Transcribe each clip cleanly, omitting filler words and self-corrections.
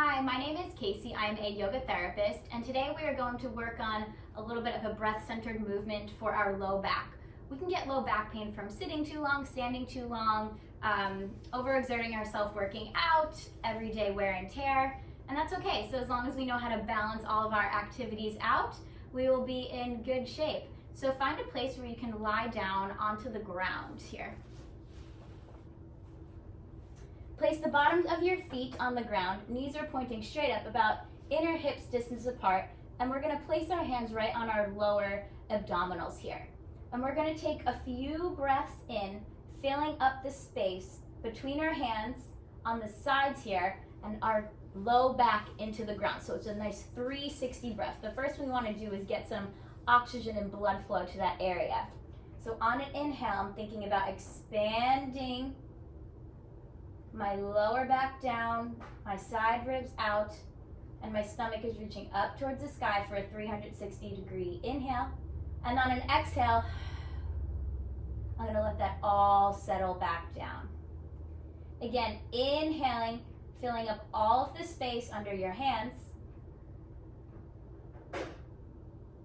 Hi, my name is Casey. I'm a yoga therapist, and today we are going to work on a little bit of a breath-centered movement for our low back. We can get low back pain from sitting too long, standing too long, overexerting ourselves working out, everyday wear and tear, and that's okay. So as long as we know how to balance all of our activities out, we will be in good shape. So find a place where you can lie down onto the ground here. Place the bottoms of your feet on the ground, knees are pointing straight up, about inner hips distance apart, and we're going to place our hands right on our lower abdominals here. And we're going to take a few breaths in, filling up the space between our hands on the sides here and our low back into the ground. So it's a nice 360 breath. The first thing we want to do is get some oxygen and blood flow to that area. So on an inhale, I'm thinking about expanding my lower back down, my side ribs out, and my stomach is reaching up towards the sky for a 360-degree inhale. And on an exhale, I'm going to let that all settle back down. Again, inhaling, filling up all of the space under your hands,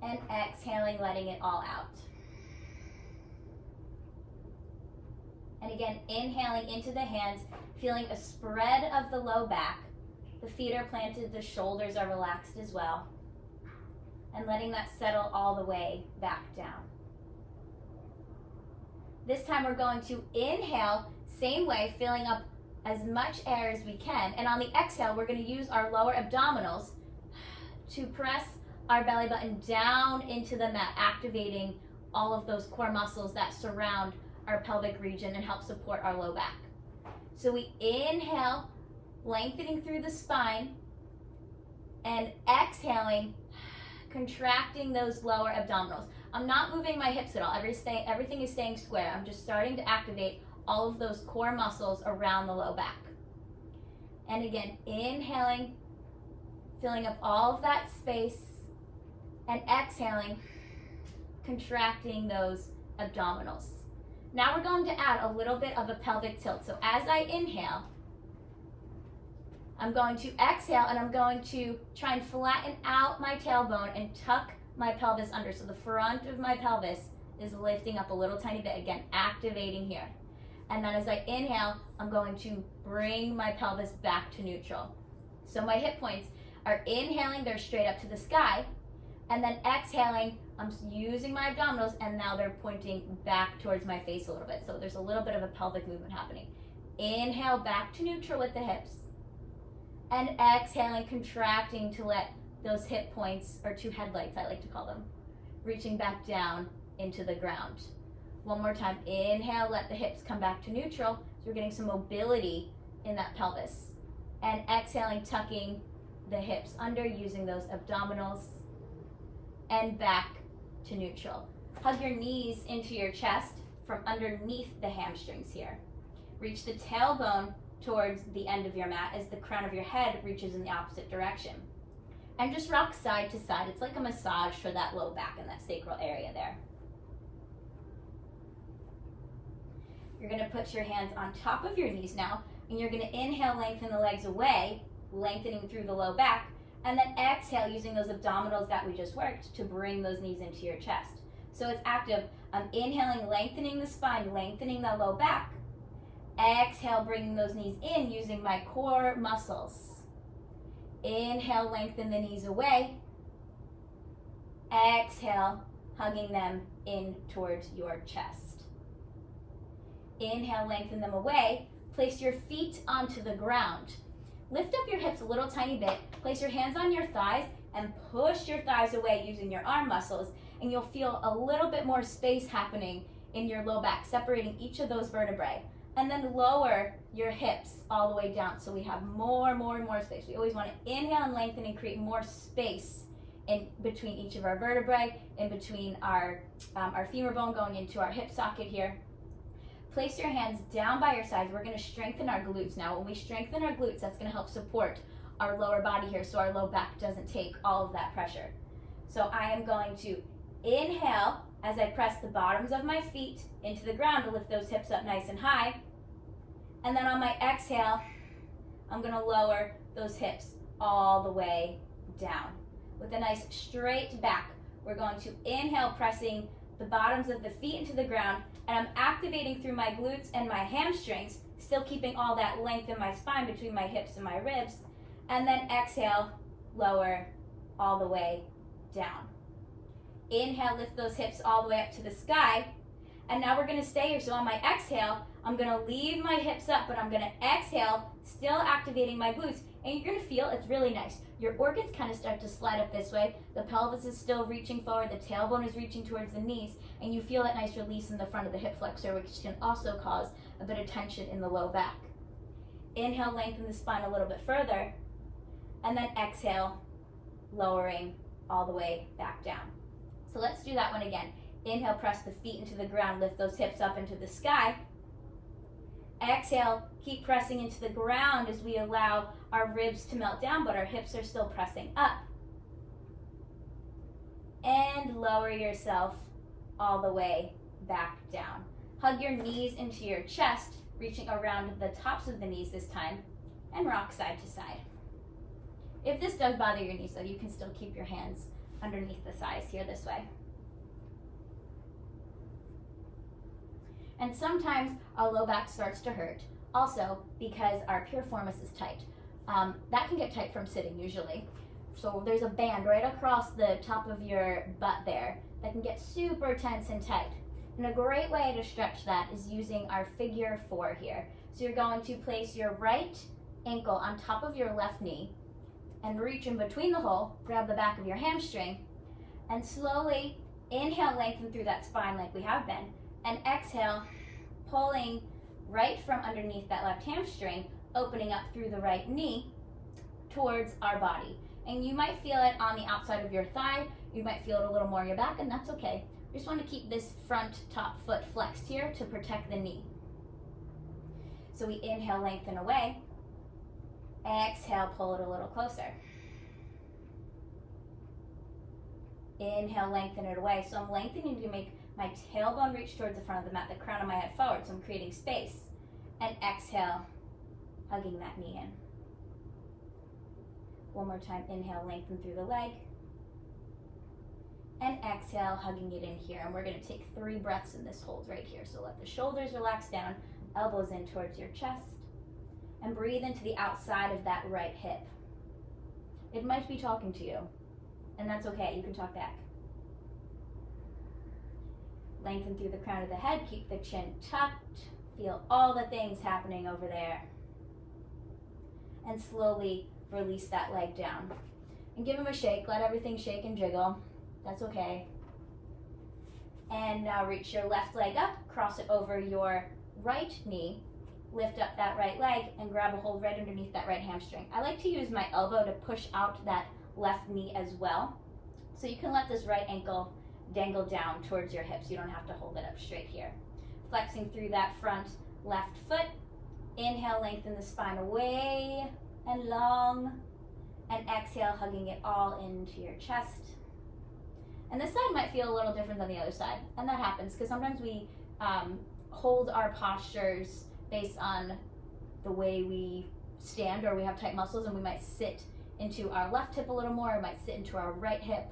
and exhaling, letting it all out. And again, inhaling into the hands, feeling a spread of the low back. The feet are planted, the shoulders are relaxed as well. And letting that settle all the way back down. This time we're going to inhale, same way, filling up as much air as we can. And on the exhale, we're going to use our lower abdominals to press our belly button down into the mat, activating all of those core muscles that surround our pelvic region and help support our low back. So we inhale, lengthening through the spine, and exhaling, contracting those lower abdominals. I'm not moving my hips at all. Everything is staying square. I'm just starting to activate all of those core muscles around the low back. And again, inhaling, filling up all of that space, and exhaling, contracting those abdominals. Now we're going to add a little bit of a pelvic tilt. So as I inhale, I'm going to exhale and I'm going to try and flatten out my tailbone and tuck my pelvis under. So the front of my pelvis is lifting up a little tiny bit. Again, activating here. And then as I inhale, I'm going to bring my pelvis back to neutral. So my hip points are inhaling, they're straight up to the sky. And then exhaling, I'm using my abdominals, and now they're pointing back towards my face a little bit. So there's a little bit of a pelvic movement happening. Inhale, back to neutral with the hips. And exhaling, contracting to let those hip points, or two headlights I like to call them, reaching back down into the ground. One more time, inhale, let the hips come back to neutral. So we're getting some mobility in that pelvis. And exhaling, tucking the hips under, using those abdominals. And back to neutral. Hug your knees into your chest from underneath the hamstrings here. Reach the tailbone towards the end of your mat as the crown of your head reaches in the opposite direction. And just rock side to side. It's like a massage for that low back and that sacral area there. You're going to put your hands on top of your knees now, and you're going to inhale, lengthen the legs away, lengthening through the low back. And then exhale, using those abdominals that we just worked to bring those knees into your chest. So it's active. I'm inhaling, lengthening the spine, lengthening the low back. Exhale, bringing those knees in using my core muscles. Inhale, lengthen the knees away. Exhale, hugging them in towards your chest. Inhale, lengthen them away. Place your feet onto the ground. Lift up your hips a little tiny bit, place your hands on your thighs, and push your thighs away using your arm muscles, and you'll feel a little bit more space happening in your low back, separating each of those vertebrae. And then lower your hips all the way down so we have more and more space. We always want to inhale and lengthen and create more space in between each of our vertebrae, in between our femur bone going into our hip socket here. Place your hands down by your sides. We're going to strengthen our glutes now. When we strengthen our glutes, that's going to help support our lower body here so our low back doesn't take all of that pressure. So I am going to inhale as I press the bottoms of my feet into the ground to lift those hips up nice and high. And then on my exhale, I'm going to lower those hips all the way down. With a nice straight back, we're going to inhale, pressing the bottoms of the feet into the ground, and I'm activating through my glutes and my hamstrings, still keeping all that length in my spine between my hips and my ribs. And then exhale, lower all the way down. Inhale, lift those hips all the way up to the sky. And now we're gonna stay here. So on my exhale, I'm gonna leave my hips up, but I'm gonna exhale, still activating my glutes. And you're gonna feel it's really nice. Your organs kind of start to slide up this way. The pelvis is still reaching forward, the tailbone is reaching towards the knees, and you feel that nice release in the front of the hip flexor, which can also cause a bit of tension in the low back. Inhale, lengthen the spine a little bit further, and then exhale, lowering all the way back down. So let's do that one again. Inhale, press the feet into the ground, lift those hips up into the sky. Exhale, keep pressing into the ground as we allow our ribs to melt down, but our hips are still pressing up. And lower yourself all the way back down. Hug your knees into your chest, reaching around the tops of the knees this time, and rock side to side. If this does bother your knees, though, you can still keep your hands underneath the thighs here this way. And sometimes our low back starts to hurt, also because our piriformis is tight. That can get tight from sitting usually. So there's a band right across the top of your butt there that can get super tense and tight. And a great way to stretch that is using our figure 4 here. So you're going to place your right ankle on top of your left knee and reach in between the hole, grab the back of your hamstring, and slowly inhale, lengthen through that spine like we have been, and exhale, pulling right from underneath that left hamstring, opening up through the right knee towards our body. And you might feel it on the outside of your thigh, you might feel it a little more in your back, and that's okay. You just want to keep this front top foot flexed here to protect the knee. So we inhale, lengthen away. Exhale, pull it a little closer. Inhale, lengthen it away. So I'm lengthening to make my tailbone reach towards the front of the mat, the crown of my head forward, so I'm creating space. And exhale, hugging that knee in. One more time, inhale, lengthen through the leg. And exhale, hugging it in here. And we're gonna take 3 breaths in this hold right here. So let the shoulders relax down, elbows in towards your chest, and breathe into the outside of that right hip. It might be talking to you, and that's okay, you can talk back. Lengthen through the crown of the head, keep the chin tucked, feel all the things happening over there. And slowly release that leg down. And give them a shake, let everything shake and jiggle. That's okay. And now reach your left leg up, cross it over your right knee, lift up that right leg, and grab a hold right underneath that right hamstring. I like to use my elbow to push out that left knee as well. So you can let this right ankle dangle down towards your hips. You don't have to hold it up straight here. Flexing through that front left foot. Inhale, lengthen the spine away and long. And exhale, hugging it all into your chest. And this side might feel a little different than the other side. And that happens because sometimes we hold our postures based on the way we stand, or we have tight muscles, and we might sit into our left hip a little more, or might sit into our right hip.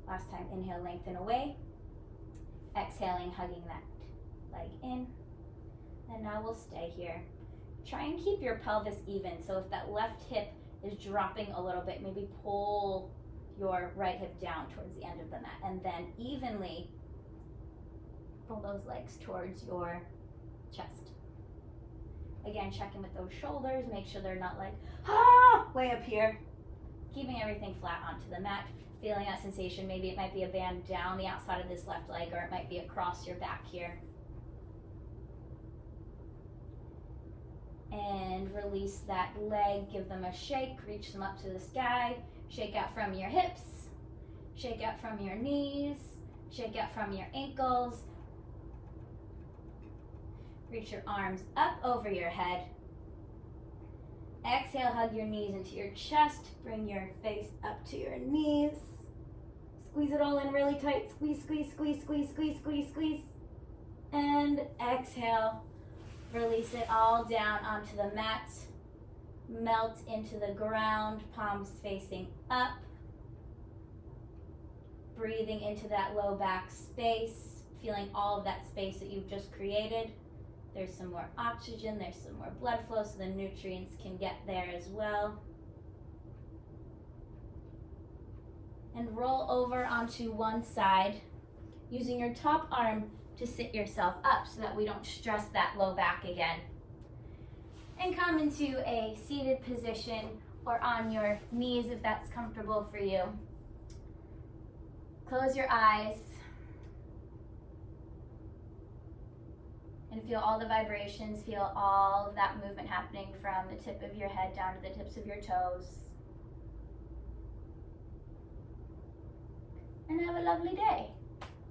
Last time, inhale, lengthen away. Exhaling, hugging that leg in. And now we'll stay here. Try and keep your pelvis even. So if that left hip is dropping a little bit, maybe pull your right hip down towards the end of the mat, and then evenly pull those legs towards your chest. Again, check in with those shoulders, make sure they're not like, way up here. Keeping everything flat onto the mat, feeling that sensation. Maybe it might be a band down the outside of this left leg, or it might be across your back here. And release that leg, give them a shake, reach them up to the sky, shake out from your hips, shake out from your knees, shake out from your ankles. Reach your arms up over your head. Exhale, hug your knees into your chest, bring your face up to your knees. Squeeze it all in really tight, squeeze, squeeze, squeeze, squeeze, squeeze, squeeze, squeeze. And exhale. Release it all down onto the mat. Melt into the ground, palms facing up. Breathing into that low back space, feeling all of that space that you've just created. There's some more oxygen, there's some more blood flow so the nutrients can get there as well. And roll over onto one side, using your top arm to sit yourself up so that we don't stress that low back again. And come into a seated position or on your knees if that's comfortable for you. Close your eyes and feel all the vibrations, feel all of that movement happening from the tip of your head down to the tips of your toes. And have a lovely day.